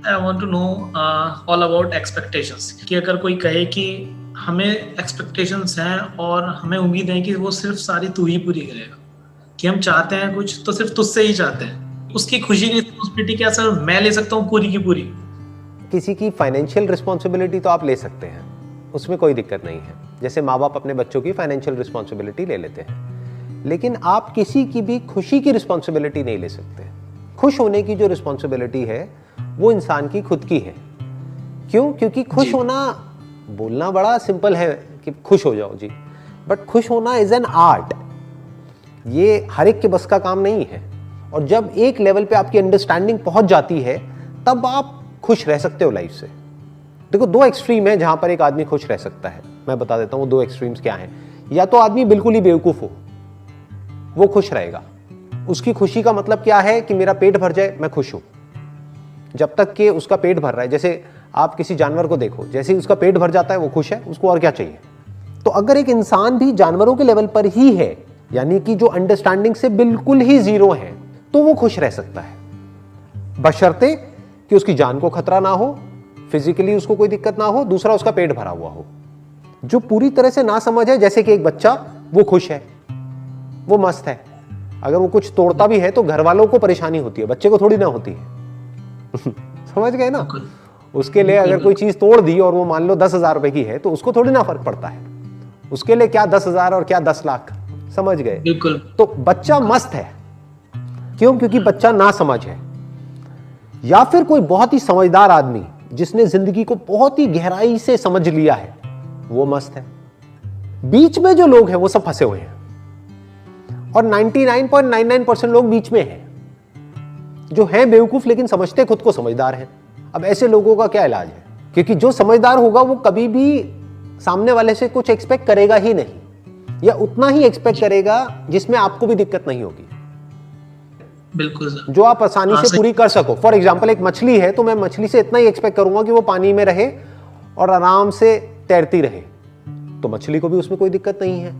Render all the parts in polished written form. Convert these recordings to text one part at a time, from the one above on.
I want to know all about expectations, कि अगर कोई कहे कि हमें एक्सपेक्टेशंस हैं और हमें उम्मीद है कि वो सिर्फ सारी तू ही पूरी करेगा, कि हम चाहते हैं कुछ तो सिर्फ तुझसे ही चाहते हैं, उसकी खुशी की रिस्पॉन्सिबिलिटी क्या सर मैं ले सकता हूँ पूरी की पूरी? किसी की फाइनेंशियल रिस्पॉन्सिबिलिटी तो आप ले सकते हैं, उसमें कोई दिक्कत नहीं है। जैसे माँ बाप अपने बच्चों की फाइनेंशियल रिस्पॉन्सिबिलिटी ले लेते हैं, लेकिन आप किसी की भी खुशी की रिस्पॉन्सिबिलिटी नहीं ले सकते। खुश होने की जो रिस्पॉन्सिबिलिटी है वो इंसान की खुद की है। क्यों? क्योंकि खुश होना, बोलना बड़ा सिंपल है कि खुश हो जाओ जी, बट खुश होना इज एन आर्ट। ये हर एक के बस का काम नहीं है। और जब एक लेवल पे आपकी अंडरस्टैंडिंग पहुंच जाती है तब आप खुश रह सकते हो लाइफ से। देखो, दो एक्सट्रीम है जहां पर एक आदमी खुश रह सकता है। मैं बता देता हूं वो दो एक्सट्रीम्स क्या हैं। या तो आदमी बिल्कुल ही बेवकूफ हो, वो खुश रहेगा। उसकी खुशी का मतलब क्या है कि मेरा पेट भर जाए, मैं खुश हूं। जब तक कि उसका पेट भर रहा है, जैसे आप किसी जानवर को देखो, जैसे ही उसका पेट भर जाता है वो खुश है, उसको और क्या चाहिए। तो अगर एक इंसान भी जानवरों के लेवल पर ही है, यानी कि जो अंडरस्टैंडिंग से बिल्कुल ही जीरो है, तो वो खुश रह सकता है, बशर्ते कि उसकी जान को खतरा ना हो, फिजिकली उसको कोई दिक्कत ना हो, दूसरा उसका पेट भरा हुआ हो। जो पूरी तरह से ना समझ है, जैसे कि एक बच्चा, वो खुश है, वो मस्त है। अगर वो कुछ तोड़ता भी है तो घर वालों को परेशानी होती है, बच्चे को थोड़ी ना होती है। समझ गए ना? उसके लिए अगर कोई चीज तोड़ दी और वो मान लो 10,000 रुपए की है तो उसको थोड़ी ना फर्क पड़ता है। उसके लिए क्या 10,000 और क्या 10 लाख, समझ गए? बिल्कुल। तो बच्चा मस्त है। क्यों? क्योंकि बच्चा ना समझ है। या फिर कोई बहुत ही समझदार आदमी जिसने जिंदगी को बहुत ही गहराई से समझ लिया है, वो मस्त है। बीच में जो लोग हैं वो सब फंसे हुए हैं, और 99.99% लोग बीच में हैं, जो हैं बेवकूफ लेकिन समझते खुद को समझदार हैं। अब ऐसे लोगों का क्या इलाज है? क्योंकि जो समझदार होगा वो कभी भी सामने वाले से कुछ एक्सपेक्ट करेगा ही नहीं, या उतना ही एक्सपेक्ट करेगा जिसमें आपको भी दिक्कत नहीं होगी। बिल्कुल सर। जो आप आसानी से पूरी कर सको। फॉर एग्जाम्पल, एक मछली है तो मैं मछली से इतना ही एक्सपेक्ट करूंगा कि वो पानी में रहे और आराम से तैरती रहे, तो मछली को भी उसमें कोई दिक्कत नहीं है।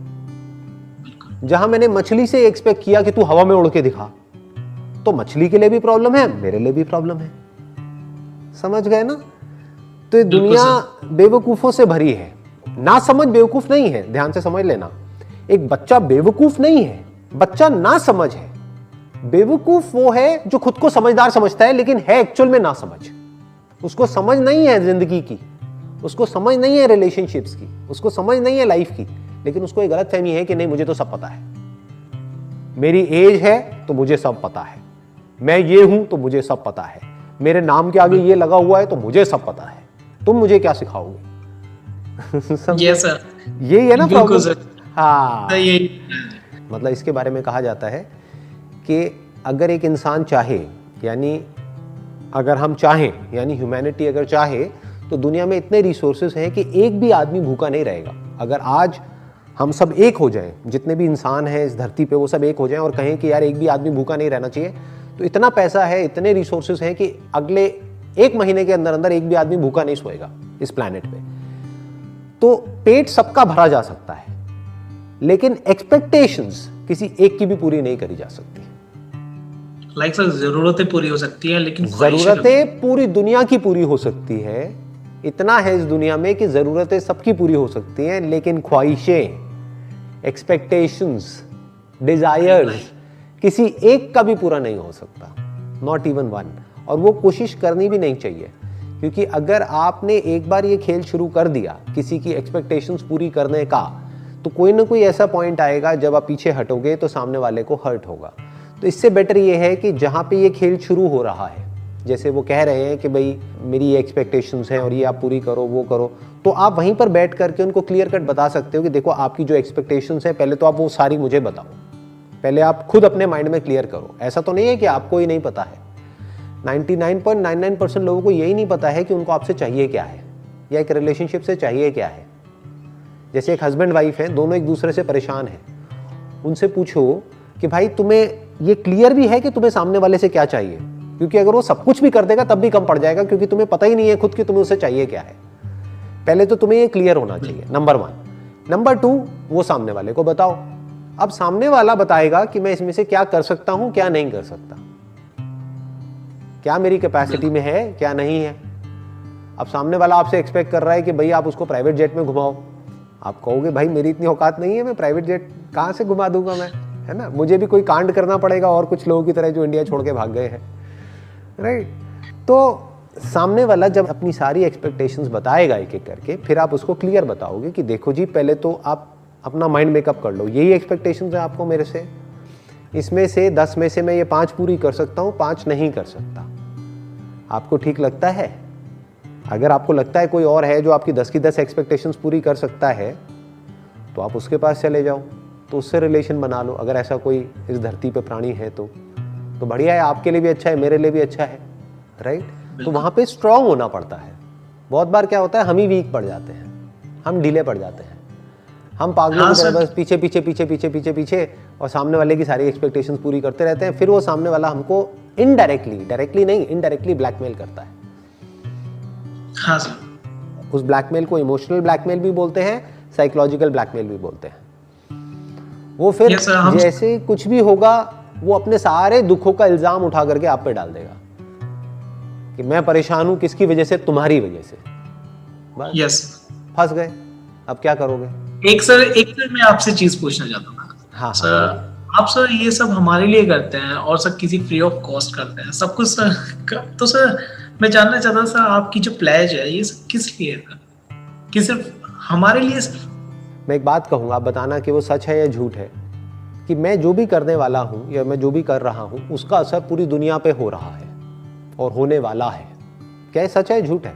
जहां मैंने मछली से एक्सपेक्ट किया कि तू हवा में उड़ के दिखा, तो मछली के लिए भी प्रॉब्लम है, मेरे लिए भी प्रॉब्लम है। समझ गए ना? तो ये दुनिया बेवकूफों से भरी है। ना समझ बेवकूफ नहीं है, ध्यान से समझ लेना। एक बच्चा बेवकूफ नहीं है, बच्चा ना समझ है। बेवकूफ वो है जो खुद को समझदार समझता है लेकिन है एक्चुअल में ना समझ। उसको समझ नहीं है जिंदगी की, उसको समझ नहीं है रिलेशनशिप्स की, उसको समझ नहीं है लाइफ की, लेकिन उसको एक गलतफहमी है कि नहीं, मुझे तो सब पता है, मेरी एज है तो मुझे सब पता है, मैं ये हूं तो मुझे सब पता है, मेरे नाम के आगे ये लगा हुआ है तो मुझे सब पता है, तुम मुझे क्या सिखाओगे? यस सर, यही है ना प्रॉब्लम। हाँ, ये मतलब इसके बारे में कहा जाता है कि अगर एक इंसान चाहे, यानी अगर हम चाहें, यानी ह्यूमैनिटी अगर चाहे, तो दुनिया में इतने रिसोर्सेज हैं कि एक भी आदमी भूखा नहीं रहेगा। अगर आज हम सब एक हो जाएं, जितने भी इंसान हैं इस धरती पे वो सब एक हो जाएं और कहें कि यार एक भी आदमी भूखा नहीं रहना चाहिए, तो इतना पैसा है, इतने रिसोर्सेज हैं कि अगले 1 महीने के अंदर अंदर एक भी आदमी भूखा नहीं सोएगा इस प्लैनेट पे। तो पेट सबका भरा जा सकता है, लेकिन एक्सपेक्टेशंस किसी एक की भी पूरी नहीं करी जा सकती। लाइक सर, जरूरतें पूरी हो सकती हैं लेकिन जरूरतें पूरी दुनिया की पूरी हो सकती है। इतना है इस दुनिया में कि जरूरतें सबकी पूरी हो सकती हैं, लेकिन ख्वाहिशें, एक्सपेक्टेशंस, डिजायर्स किसी एक का भी पूरा नहीं हो सकता, नॉट इवन वन। और वो कोशिश करनी भी नहीं चाहिए, क्योंकि अगर आपने एक बार ये खेल शुरू कर दिया किसी की एक्सपेक्टेशंस पूरी करने का, तो कोई ना कोई ऐसा पॉइंट आएगा जब आप पीछे हटोगे तो सामने वाले को हर्ट होगा। तो इससे बेटर ये है कि जहाँ पे ये खेल शुरू हो रहा है, जैसे वो कह रहे हैं कि भाई मेरी ये एक्सपेक्टेशंस हैं और ये आप पूरी करो, वो करो, तो आप वहीं पर बैठ करके उनको क्लियर कट बता सकते हो कि देखो आपकी जो एक्सपेक्टेशंस हैं पहले तो आप वो सारी मुझे बताओ, पहले आप खुद अपने माइंड में क्लियर करो। ऐसा तो नहीं है कि आपको ही नहीं पता है, 99.99% लोगों को यही नहीं पता है कि उनको आपसे चाहिए क्या है, या एक रिलेशनशिप से चाहिए क्या है। जैसे एक हस्बैंड वाइफ है, दोनों एक दूसरे से परेशान हैं, उनसे पूछो कि भाई तुम्हें ये क्लियर भी है कि तुम्हें सामने वाले से क्या चाहिए, क्योंकि अगर वो सब कुछ भी कर देगा तब भी कम पड़ जाएगा, क्योंकि तुम्हें पता ही नहीं है खुद कि तुम्हें उससे चाहिए क्या है। पहले तो तुम्हें ये क्लियर होना चाहिए, नंबर 1। नंबर 2, वो सामने वाले को बताओ। अब सामने वाला बताएगा कि मैं इसमें से क्या कर सकता हूं, क्या नहीं कर सकता। क्या मेरी कैपेसिटी में है, क्या नहीं है। अब सामने वाला आपसे एक्सपेक्ट कर रहा है कि भाई आप उसको प्राइवेट जेट में घुमाओ, आप कहोगे भाई मेरी इतनी औकात नहीं है, मैं प्राइवेट जेट कहाँ से घुमा दूंगा मैं, है ना, मुझे भी कोई कांड करना पड़ेगा और कुछ लोगों की तरह जो इंडिया छोड़ के भाग गए हैं, राइट। तो सामने वाला जब अपनी सारी एक्सपेक्टेशंस बताएगा एक एक करके, फिर आप उसको क्लियर बताओगे कि देखो जी पहले तो आप अपना माइंड मेकअप कर लो, यही एक्सपेक्टेशंस है आपको मेरे से, इसमें से 10 में से मैं ये 5 पूरी कर सकता हूँ, 5 नहीं कर सकता। आपको ठीक लगता है? अगर आपको लगता है कोई और है जो आपकी 10 की 10 एक्सपेक्टेशंस पूरी कर सकता है तो आप उसके पास चले जाओ, तो उससे रिलेशन बना लो। अगर ऐसा कोई इस धरती पे प्राणी है तो बढ़िया है, आपके लिए भी अच्छा है, मेरे लिए भी अच्छा है, राइट। तो वहाँ पे स्ट्रांग होना पड़ता है। बहुत बार क्या होता है, हम ही वीक पड़ जाते हैं, हम ढीले पड़ जाते हैं, हम पागलों की तरह बस पीछे पीछे पीछे पीछे पीछे पीछे और सामने वाले की सारी एक्सपेक्टेशंस पूरी करते रहते हैं। फिर वो सामने वाला हमको इनडायरेक्टली, डायरेक्टली नहीं, इनडायरेक्टली ब्लैकमेल करता है। हाँ सर। उस ब्लैकमेल को इमोशनल ब्लैकमेल भी बोलते हैं, साइकोलॉजिकल ब्लैकमेल भी बोलते हैं। वो फिर जैसे कुछ भी होगा वो अपने सारे दुखों का इल्जाम उठा करके आप पे डाल देगा कि मैं परेशान हूं किसकी वजह से, तुम्हारी वजह से। बस यस, फंस गए। अब क्या करोगे? एक सर मैं आपसे चीज पूछना चाहता था। हाँ सर आप सर ये सब हमारे लिए करते हैं और सर किसी फ्री ऑफ कॉस्ट करते हैं सब कुछ सर, तो सर मैं जानना चाहता था सर आपकी जो प्लेज है ये सब किस लिए है, कि सिर्फ हमारे लिए? मैं एक बात कहूंगा, आप बताना कि वो सच है या झूठ है, कि मैं जो भी करने वाला हूं या मैं जो भी कर रहा हूं उसका असर पूरी दुनिया पे हो रहा है और होने वाला है। क्या सच है झूठ है?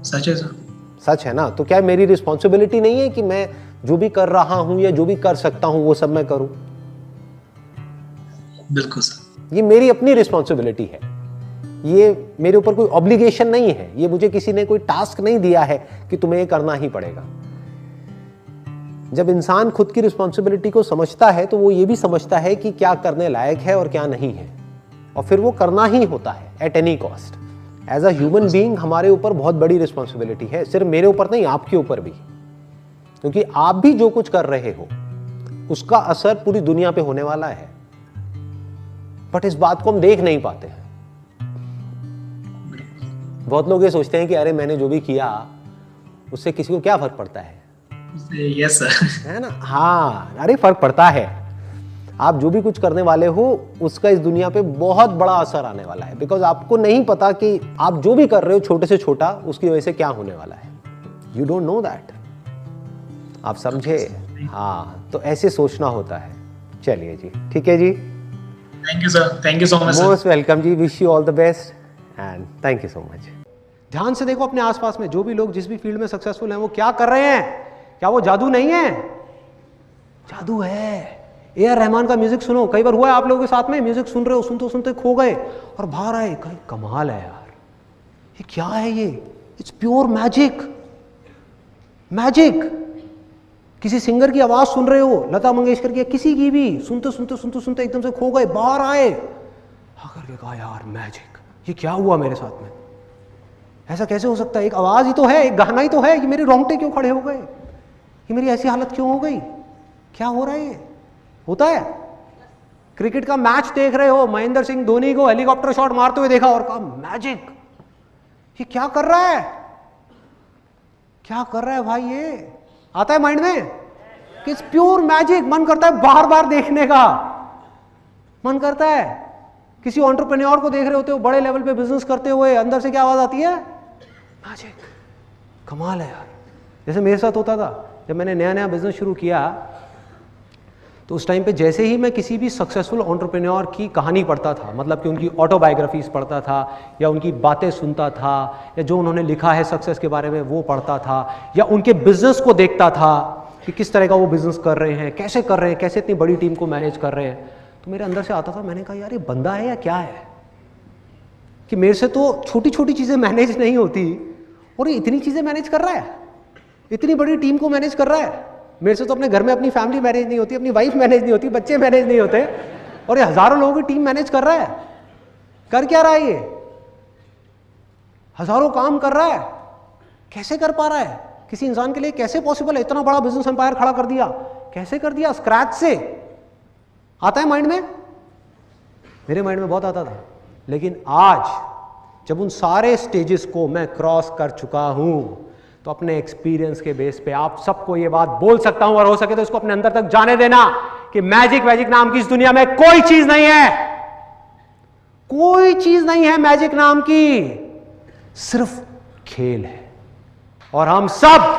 सच है सर। सच है ना, तो क्या मेरी रिस्पॉन्सिबिलिटी नहीं है कि मैं जो भी कर रहा हूं या जो भी कर सकता हूं वो सब मैं करूं? बिल्कुल सर। ये मेरी अपनी रिस्पॉन्सिबिलिटी है, ये मेरे ऊपर कोई ऑब्लिगेशन नहीं है, ये मुझे किसी ने कोई टास्क नहीं दिया है कि तुम्हें ये करना ही पड़ेगा। जब इंसान खुद की रिस्पॉन्सिबिलिटी को समझता है तो वो ये भी समझता है कि क्या करने लायक है और क्या नहीं है, और फिर वो करना ही होता है at any cost. As a human being हमारे ऊपर बहुत बड़ी रिस्पॉन्सिबिलिटी है, सिर्फ मेरे ऊपर नहीं, आपके ऊपर भी, क्योंकि आप भी जो कुछ कर रहे हो उसका असर पूरी दुनिया पे होने वाला है। बट इस बात को हम देख नहीं पाते हैं। बहुत लोग ये सोचते हैं कि अरे मैंने जो भी किया उससे किसी को क्या फर्क पड़ता है। यस सर, है ना। हाँ, अरे फर्क पड़ता है। आप जो भी कुछ करने वाले हो उसका इस दुनिया पे बहुत बड़ा असर आने वाला है, बिकॉज आपको नहीं पता कि आप जो भी कर रहे हो छोटे से छोटा उसकी वजह से क्या होने वाला है। You don't know that. आप समझे? हाँ, तो ऐसे सोचना होता है। चलिए जी, ठीक है जी, thank you sir, thank you so much. Most welcome जी, wish you all the best and thank you so much. ध्यान से देखो अपने आसपास में जो भी लोग जिस भी फील्ड में सक्सेसफुल हैं वो क्या कर रहे हैं। क्या वो जादू नहीं है? जादू है। ए.आर. रहमान का म्यूजिक सुनो। कई बार हुआ है आप लोगों के साथ में, म्यूजिक सुन रहे हो, सुनते सुनते खो गए और बाहर आए, कहीं कमाल है यार, ये क्या है ये, इट्स प्योर मैजिक। मैजिक। किसी सिंगर की आवाज सुन रहे हो, लता मंगेशकर की, किसी की भी, सुनते सुनते सुनते सुनते एकदम से खो गए, बाहर आए, आकर के कहा यार मैजिक, ये क्या हुआ मेरे साथ में, ऐसा कैसे हो सकता है? एक आवाज ही तो है, एक गाना ही तो है, ये मेरे रोंगटे क्यों खड़े हो गए, ये मेरी ऐसी हालत क्यों हो गई, क्या हो रहा है? ये होता है। क्रिकेट का मैच देख रहे हो, महेंद्र सिंह धोनी को हेलीकॉप्टर शॉट मारते हुए देखा और कहा मैजिक, ये क्या कर रहा है, क्या कर रहा है भाई, ये आता है माइंड में कि इट्स प्योर मैजिक। मन करता है बार बार देखने का, मन करता है। किसी एंटरप्रेन्योर को देख रहे होते हो बड़े लेवल पे बिजनेस करते हुए, अंदर से क्या आवाज आती है? मैजिक। कमाल है यार। जैसे मेरे साथ होता था जब मैंने नया नया बिजनेस शुरू किया, तो उस टाइम पे जैसे ही मैं किसी भी सक्सेसफुल एंटरप्रेन्योर की कहानी पढ़ता था, मतलब कि उनकी ऑटोबायोग्राफीज पढ़ता था या उनकी बातें सुनता था या जो उन्होंने लिखा है सक्सेस के बारे में वो पढ़ता था या उनके बिजनेस को देखता था कि किस तरह का वो बिजनेस कर रहे हैं, कैसे इतनी बड़ी टीम को मैनेज कर रहे हैं, तो मेरे अंदर से आता था, मैंने कहा यार ये बंदा है या क्या है कि मेरे से तो छोटी छोटी चीज़ें मैनेज नहीं होती और ये इतनी चीज़ें मैनेज कर रहा है, इतनी बड़ी टीम को मैनेज कर रहा है। मेरे से तो अपने घर में अपनी फैमिली मैनेज नहीं होती, अपनी वाइफ मैनेज नहीं होती, बच्चे मैनेज नहीं होते, और ये हजारों लोगों की टीम मैनेज कर रहा है। कर क्या रहा है ये? हजारों काम कर रहा है। कैसे कर पा रहा है? किसी इंसान के लिए कैसे पॉसिबल है? इतना बड़ा बिजनेस एम्पायर खड़ा कर दिया, कैसे कर दिया? स्क्रैच से। आता है माइंड में? मेरे माइंड में बहुत आता था। लेकिन आज जब उन सारे स्टेजेस को मैं क्रॉस कर चुका हूं, तो अपने एक्सपीरियंस के बेस पे आप सबको ये बात बोल सकता हूं, और हो सके तो इसको अपने अंदर तक जाने देना कि मैजिक नाम की इस दुनिया में कोई चीज नहीं है, कोई चीज नहीं है मैजिक नाम की, सिर्फ खेल है। और हम सब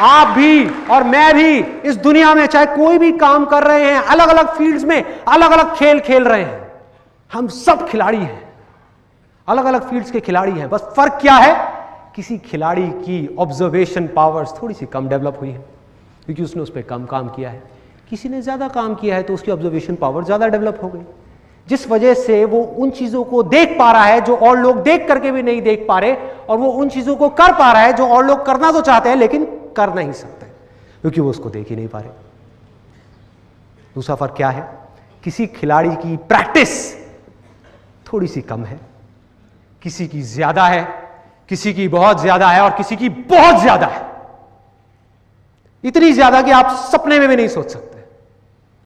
आप भी और मैं भी इस दुनिया में चाहे कोई भी काम कर रहे हैं, अलग अलग फील्ड्स में अलग अलग खेल खेल रहे हैं, हम सब खिलाड़ी हैं, अलग अलग फील्ड्स के खिलाड़ी हैं। बस फर्क क्या है, किसी खिलाड़ी की ऑब्जर्वेशन पावर्स थोड़ी सी कम डेवलप हुई है क्योंकि उसने उस पर कम काम किया है, किसी ने ज्यादा काम किया है तो उसकी ऑब्जर्वेशन पावर ज्यादा डेवलप हो गई, जिस वजह से वो उन चीजों को देख पा रहा है जो और लोग देख करके भी नहीं देख पा रहे, और वो उन चीजों को कर पा रहा है जो और लोग करना तो चाहते हैं लेकिन कर नहीं सकते क्योंकि वो उसको देख ही नहीं पा रहे। दूसरा फर्क क्या है, किसी खिलाड़ी की प्रैक्टिस थोड़ी सी कम है, किसी की ज्यादा है, किसी की बहुत ज्यादा है, और किसी की बहुत ज्यादा है, इतनी ज्यादा कि आप सपने में भी नहीं सोच सकते।